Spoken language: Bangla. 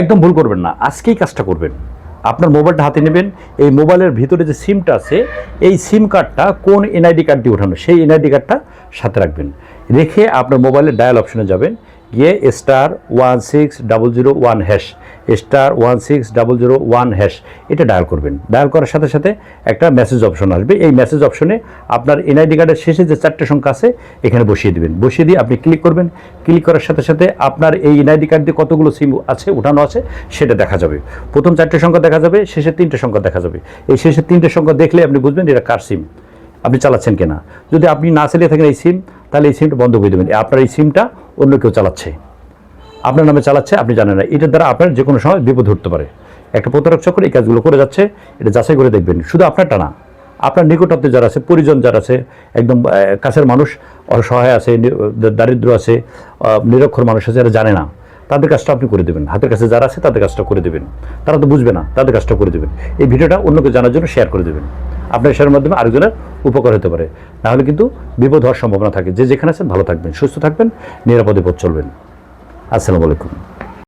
একদম ভুল করবেন না, আজকেই কাজটা করবেন। আপনার মোবাইলটা হাতে নেবেন, এই মোবাইলের ভিতরে যে সিমটা আছে এই সিম কার্ডটা কোন এনআইডি কার্ড দিয়ে ওঠানো সেই এনআইডি কার্ডটা সাথে রাখবেন। রেখে আপনার মোবাইলের ডায়াল অপশনে যাবেন, গিয়ে *16001# *16001# এটা ডায়াল করবেন। ডায়াল করার সাথে সাথে একটা মেসেজ অপশন আসবে। এই মেসেজ অপশনে আপনার এনআইডি কার্ডের শেষে যে 4টে সংখ্যা আছে এখানে বসিয়ে দেবেন। বসিয়ে দিয়ে আপনি ক্লিক করবেন। ক্লিক করার সাথে সাথে আপনার এই এনআইডি কার্ড দিয়ে কতগুলো সিম আছে ওঠানো আছে সেটা দেখা যাবে। প্রথম 4টে সংখ্যা দেখা যাবে, শেষের 3টে সংখ্যা দেখা যাবে। এই শেষের 3টে সংখ্যা দেখলে আপনি বুঝবেন এটা কার সিম, আপনি চালাচ্ছেন কিনা। যদি আপনি না চালিয়ে থাকেন এই সিম, তাহলে এই সিমটা বন্ধ করে দেবেন। আপনার এই সিমটা অন্য কেউ চালাচ্ছে, আপনার নামে চালাচ্ছে, আপনি জানেন না। এটার দ্বারা আপনার যে কোনো সময় বিপদ ঘটতে পারে। একটা প্রতারক চক্র এই কাজগুলো করে যাচ্ছে, এটা যাচাই করে দেখবেন। শুধু আপনারটা না, আপনার নিকটাত্মীয় যারা আছে, পরিজন যারা আছে, একদম কাছের মানুষ অসহায় আছে, দারিদ্র আছে, নিরক্ষর মানুষ আছে, যারা জানে না, তাদের কাজটা আপনি করে দেবেন। হাতের কাছে যারা আছে তাদের কাজটা করে দেবেন। তারা তো বুঝবে না, তাদের কাজটা করে দেবেন। এই ভিডিওটা অন্যকে জানার জন্য শেয়ার করে দেবেন। আপনার শেয়ারের মাধ্যমে আরেকজনের উপকার হতে পারে। নাহলে কিন্তু বিপদ হওয়ার সম্ভাবনা থাকে। যে যেখানে আছেন ভালো থাকবেন, সুস্থ থাকবেন, নিরাপদে পথ চলবেন। আসসালামু আলাইকুম।